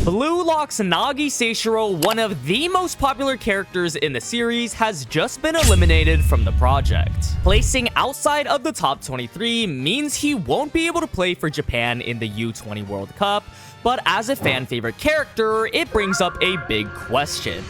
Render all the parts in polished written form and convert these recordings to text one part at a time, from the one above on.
BLUELOCK's Nagi Seishirou, one of the most popular characters in the series, has just been eliminated from the project. Placing outside of the top 23 means he won't be able to play for Japan in the U20 World Cup, but as a fan favorite character, it brings up a big question.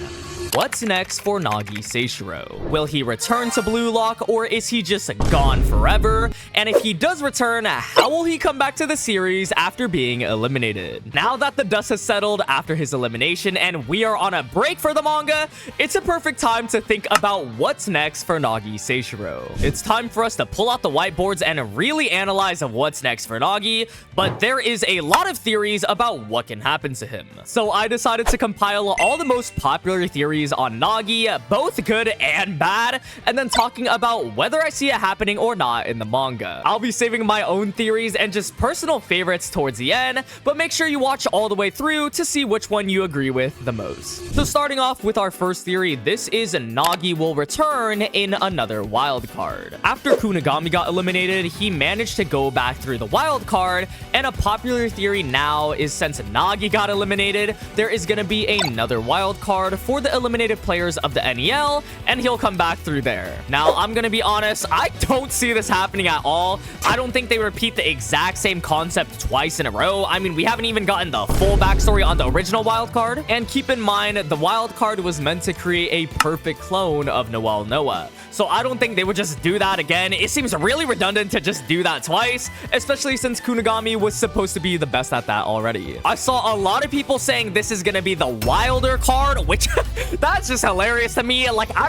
What's next for Nagi Seishirou? Will he return to BLUELOCK, or is he just gone forever? And if he does return, how will he come back to the series after being eliminated? Now that the dust has settled after his elimination and we are on a break for the manga, it's a perfect time to think about what's next for Nagi Seishirou. It's time for us to pull out the whiteboards and really analyze what's next for Nagi, but there is a lot of theories about what can happen to him. So I decided to compile all the most popular theories on Nagi, both good and bad, and then talking about whether I see it happening or not in the manga. I'll be saving my own theories and just personal favorites towards the end, but make sure you watch all the way through to see which one you agree with the most. So starting off with our first theory, this is Nagi will return in another wild card. After Kunigami got eliminated, he managed to go back through the wild card, and a popular theory now is since Nagi got eliminated, there is going to be another wild card for the eliminated players of the NEL, and he'll come back through there. Now, I'm gonna be honest, I don't see this happening at all. I don't think they repeat the exact same concept twice in a row. I mean, we haven't even gotten the full backstory on the original wildcard. And keep in mind, the wildcard was meant to create a perfect clone of Noel. So I don't think they would just do that again. It seems really redundant to just do that twice, especially since Kunigami was supposed to be the best at that already. I saw a lot of people saying this is gonna be the wilder card, which that's just hilarious to me. Like, I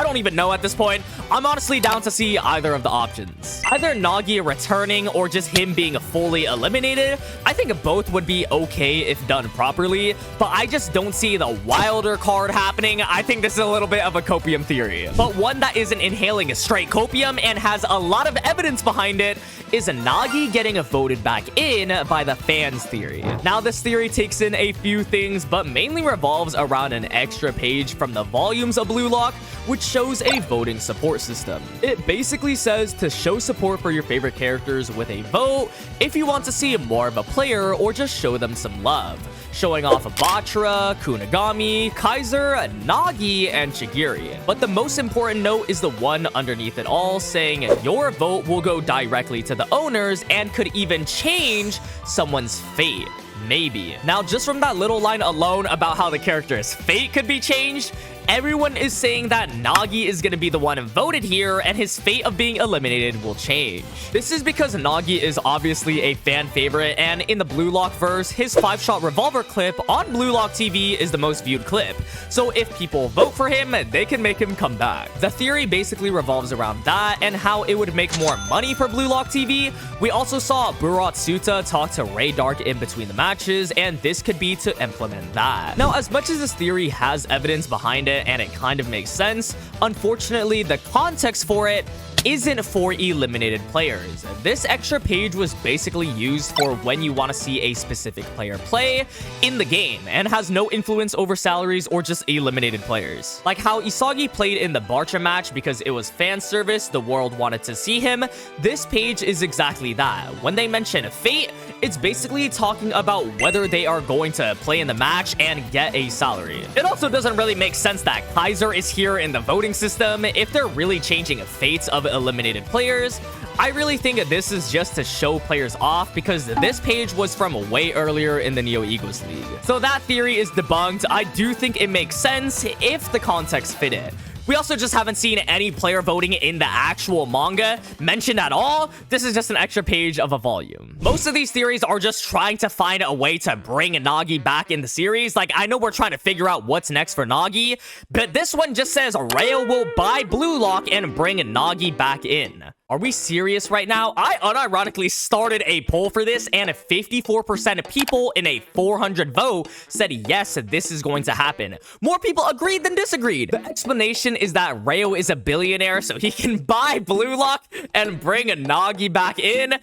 don't even know at this point. I'm honestly down to see either of the options. Either Nagi returning or just him being fully eliminated. I think both would be okay if done properly, but I just don't see the wilder card happening. I think this is a little bit of a copium theory, but one that isn't inhaling a straight copium and has a lot of evidence behind it is Nagi getting voted back in by the fans theory. Now, this theory takes in a few things, but mainly revolves around an extra page from the volumes of BLUELOCK, which shows a voting support system. It basically says to show support for your favorite characters with a vote if you want to see more of a player or just show them some love, showing off Batra, Kunigami, Kaiser, Nagi, and Chigiri. But the most important note is the one underneath it all, saying your vote will go directly to the owners and could even change someone's fate. Maybe. Now, just from that little line alone about how the character's fate could be changed, everyone is saying that Nagi is going to be the one voted here and his fate of being eliminated will change. This is because Nagi is obviously a fan favorite, and in the BLUELOCK verse, his 5-shot revolver clip on BLUELOCK TV is the most viewed clip. So if people vote for him, they can make him come back. The theory basically revolves around that and how it would make more money for BLUELOCK TV. We also saw Burat Suta talk to Ray Dark in between the matches, and this could be to implement that. Now, as much as this theory has evidence behind it, and it kind of makes sense, unfortunately, the context for it isn't for eliminated players. This extra page was basically used for when you want to see a specific player play in the game and has no influence over salaries or just eliminated players. Like how Isagi played in the Bartra match because it was fan service, the world wanted to see him. This page is exactly that. When they mention fate, it's basically talking about whether they are going to play in the match and get a salary. It also doesn't really make sense that Kaiser is here in the voting system if they're really changing fates of eliminated players. I really think this is just to show players off because this page was from way earlier in the Neo Egoist League. So that theory is debunked. I do think it makes sense if the context fit it. We also just haven't seen any player voting in the actual manga mentioned at all. This is just an extra page of a volume. Most of these theories are just trying to find a way to bring Nagi back in the series. Like, I know we're trying to figure out what's next for Nagi, but this one just says Rayo will buy BLUELOCK and bring Nagi back in. Are we serious right now? I unironically started a poll for this, and 54% of people in a 400 vote said yes, this is going to happen. More people agreed than disagreed. The explanation is that Rayo is a billionaire, so he can buy BLUELOCK and bring Nagi back in.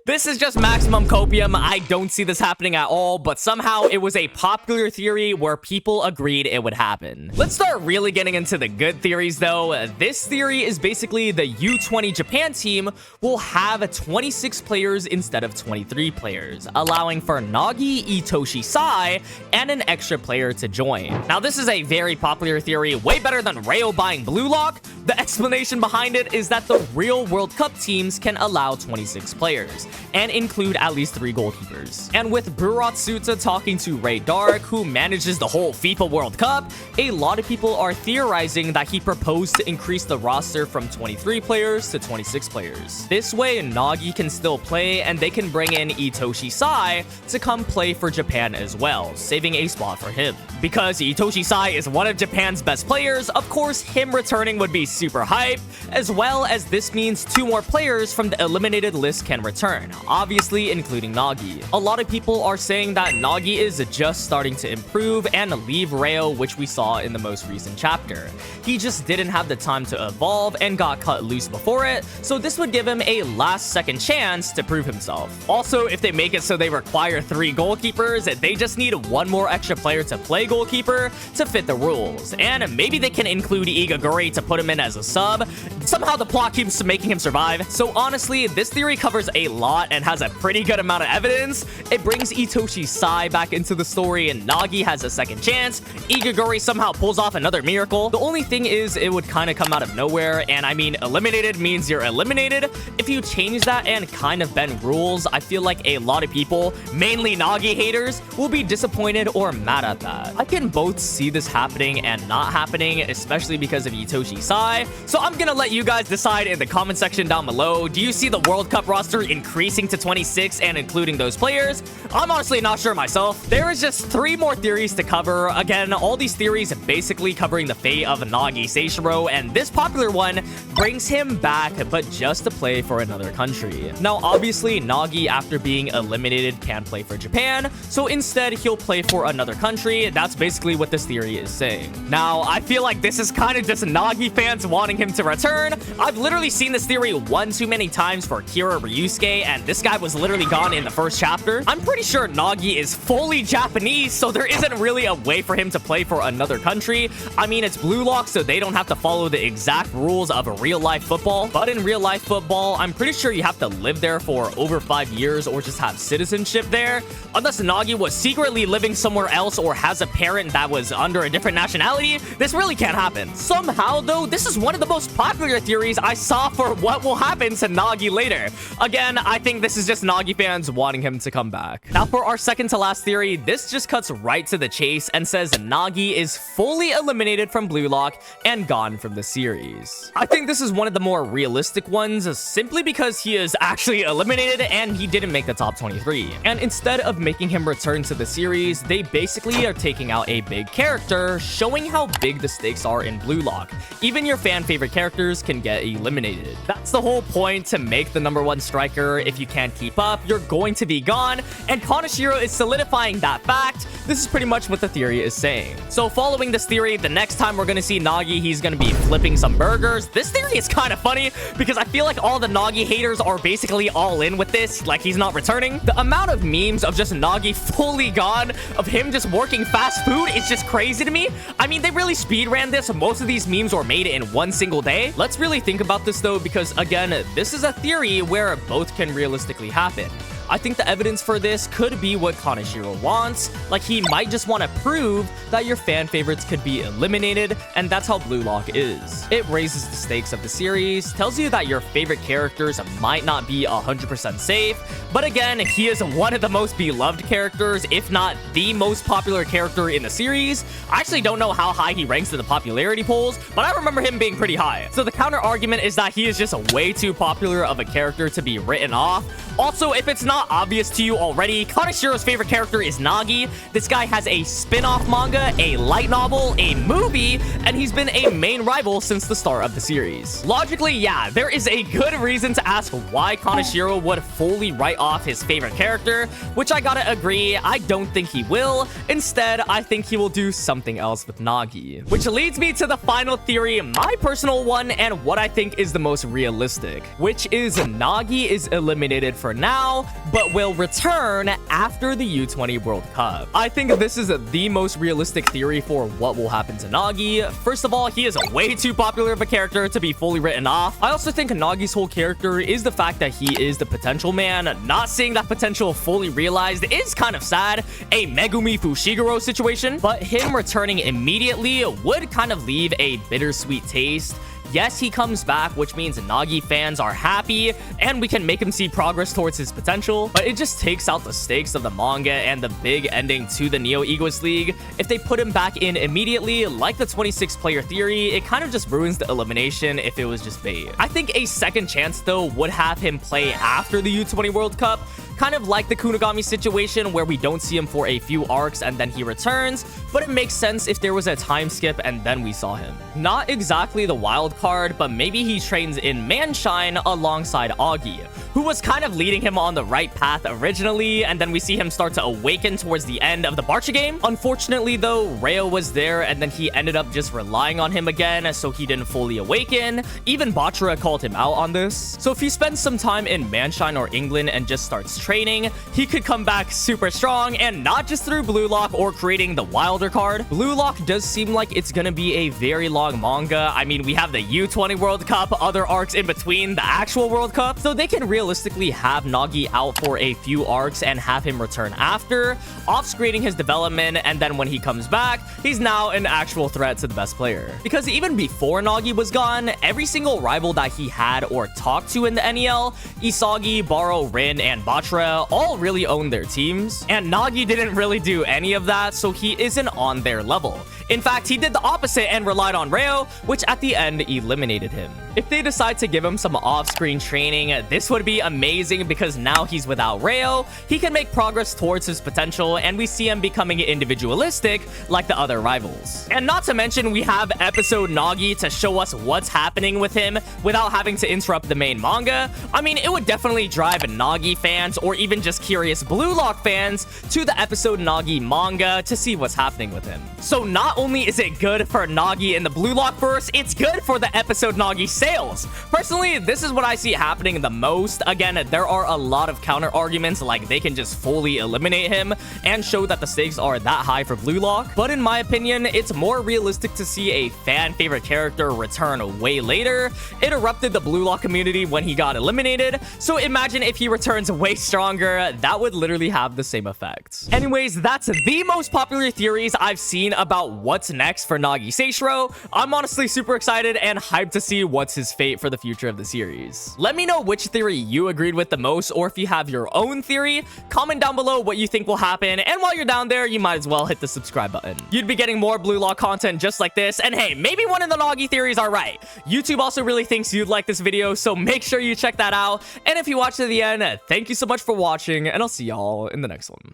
This is just maximum copium. I don't see this happening at all, but somehow it was a popular theory where people agreed it would happen. Let's start really getting into the good theories though. This theory is basically the U20 Japan team will have 26 players instead of 23 players, allowing for Nagi, Itoshi Sai, and an extra player to join. Now this is a very popular theory, way better than Rayo buying BLUELOCK. The explanation behind it is that the real World Cup teams can allow 26 players and include at least 3 goalkeepers. And with Buratsuta talking to Ray Dark, who manages the whole FIFA World Cup, a lot of people are theorizing that he proposed to increase the roster from 23 players to 26 players. This way, Nagi can still play and they can bring in Itoshi Sai to come play for Japan as well, saving a spot for him. Because Itoshi Sai is one of Japan's best players, of course him returning would be super hype, as well as this means 2 more players from the eliminated list can return, obviously including Nagi. A lot of people are saying that Nagi is just starting to improve and leave Rayo, which we saw in the most recent chapter. He just didn't have the time to evolve and got cut loose before it, so this would give him a last second chance to prove himself. Also, if they make it so they require 3 goalkeepers, they just need 1 more extra player to play goalkeeper to fit the rules. And maybe they can include Igaguri to put him in as a sub. Somehow the plot keeps making him survive. So honestly, this theory covers a lot and has a pretty good amount of evidence. It brings Itoshi Sai back into the story and Nagi has a second chance. Igaguri somehow pulls off another miracle. The only thing is it would kind of come out of nowhere, and I mean eliminated means you're eliminated. If you change that and kind of bend rules, I feel like a lot of people, mainly Nagi haters, will be disappointed or mad at that. I can both see this happening and not happening, especially because of Itoshi Sai. So I'm gonna let you guys decide in the comment section down below. Do you see the World Cup roster increasing to 26 and including those players? I'm honestly not sure myself. There is just 3 more theories to cover. Again, all these theories basically covering the fate of Nagi Seishirou, and this popular one brings him back, but just to play for another country. Now, obviously, Nagi, after being eliminated, can play for Japan, so instead, he'll play for another country. That's basically what this theory is saying. Now, I feel like this is kind of just Nagi fans wanting him to return. I've literally seen this theory one too many times for Kira Ryusuke, and this guy was literally gone in the first chapter. I'm pretty sure Nagi is fully Japanese, so there isn't really a way for him to play for another country. I mean, it's BLUELOCK, so they don't have to follow the exact rules of real-life football. But in real-life football, I'm pretty sure you have to live there for over 5 years or just have citizenship there. Unless Nagi was secretly living somewhere else or has a parent that was under a different nationality, this really can't happen. Somehow, though, this is one of the most popular theories I saw for what will happen to Nagi later. Again, I think this is just Nagi fans wanting him to come back. Now, for our second to last theory, this just cuts right to the chase and says Nagi is fully eliminated from BLUELOCK and gone from the series. I think this is one of the more realistic ones, simply because he is actually eliminated and he didn't make the top 23. And instead of making him return to the series, they basically are taking out a big character, showing how big the stakes are in BLUELOCK. Even your fan favorite characters can get eliminated. That's the whole point, to make the #1 striker. If you can't keep up, you're going to be gone, and Kaneshiro is solidifying that fact. This is pretty much what the theory is saying. So following this theory, the next time we're going to see Nagi, he's going to be flipping some burgers. This theory is kind of funny because I feel like all the Nagi haters are basically all in with this, like he's not returning. The amount of memes of just Nagi fully gone, of him just working fast food, is just crazy to me. I mean, they really speed ran this. Most of these memes were made in one single day. Let's really think about this though, because again, this is a theory where both can realistically happen. I think the evidence for this could be what Kaneshiro wants. Like, he might just want to prove that your fan favorites could be eliminated, and that's how BLUELOCK is. It raises the stakes of the series, tells you that your favorite characters might not be 100% safe, but again, he is one of the most beloved characters, if not the most popular character in the series. I actually don't know how high he ranks in the popularity polls, but I remember him being pretty high. So the counter argument is that he is just way too popular of a character to be written off. Also, if it's not not obvious to you already, Kanashiro's favorite character is Nagi. This guy has a spin-off manga, a light novel, a movie, and he's been a main rival since the start of the series. Logically, yeah, there is a good reason to ask why Kanashiro would fully write off his favorite character, which I gotta agree, I don't think he will. Instead, I think he will do something else with Nagi. Which leads me to the final theory, my personal one, and what I think is the most realistic, which is Nagi is eliminated for now, but will return after the U20 World Cup. I think this is the most realistic theory for what will happen to Nagi. First of all, he is way too popular of a character to be fully written off. I also think Nagi's whole character is the fact that he is the potential man. Not seeing that potential fully realized is kind of sad, a Megumi Fushiguro situation, but him returning immediately would kind of leave a bittersweet taste. Yes, he comes back, which means Nagi fans are happy, and we can make him see progress towards his potential, but it just takes out the stakes of the manga and the big ending to the Neo Egoist League. If they put him back in immediately, like the 26-player theory, it kind of just ruins the elimination if it was just bait. I think a second chance, though, would have him play after the U20 World Cup, kind of like the Kunigami situation where we don't see him for a few arcs and then he returns, but it makes sense if there was a time skip and then we saw him. Not exactly the wild card, but maybe he trains in Munchen alongside Agi, who was kind of leading him on the right path originally, and then we see him start to awaken towards the end of the Barca game. Unfortunately though, Reo was there and then he ended up just relying on him again, so he didn't fully awaken. Even Bachara called him out on this. So if he spends some time in Munchen or England and just starts training, he could come back super strong, and not just through Blue Lock or creating the Wilder card. Blue Lock does seem like it's gonna be a very long manga. I mean, we have the U20 World Cup, other arcs in between the actual World Cup, so they can realistically have Nagi out for a few arcs and have him return after, off-screening his development, and then when he comes back, he's now an actual threat to the best player. Because even before Nagi was gone, every single rival that he had or talked to in the NEL, Isagi, Barou, Rin, and Bachara, all really own their teams, and Nagi didn't really do any of that, so he isn't on their level. In fact, he did the opposite and relied on Reo, which at the end eliminated him. If they decide to give him some off-screen training, this would be amazing because now he's without Reo, he can make progress towards his potential, and we see him becoming individualistic like the other rivals. And not to mention, we have episode Nagi to show us what's happening with him without having to interrupt the main manga. I mean, it would definitely drive Nagi fans or even just curious Blue Lock fans to the episode Nagi manga to see what's happening with him. So not only is it good for Nagi in the Blue Lock verse, it's good for the episode Nagi sales. Personally, this is what I see happening the most. Again, there are a lot of counter arguments, like they can just fully eliminate him and show that the stakes are that high for Blue Lock, but in my opinion, it's more realistic to see a fan favorite character return way later. It erupted the Blue Lock community when he got eliminated, so imagine if he returns way stronger, that would literally have the same effect. Anyways, that's the most popular theories I've seen about what's next for Nagi Seishirou. I'm honestly super excited and hyped to see what's his fate for the future of the series. Let me know which theory you agreed with the most, or if you have your own theory, comment down below what you think will happen, and while you're down there, you might as well hit the subscribe button. You'd be getting more Blue Lock content just like this, and hey, maybe one of the Nagi theories are right. YouTube also really thinks you'd like this video, so make sure you check that out, and if you watched to the end, thank you so much for watching, and I'll see y'all in the next one.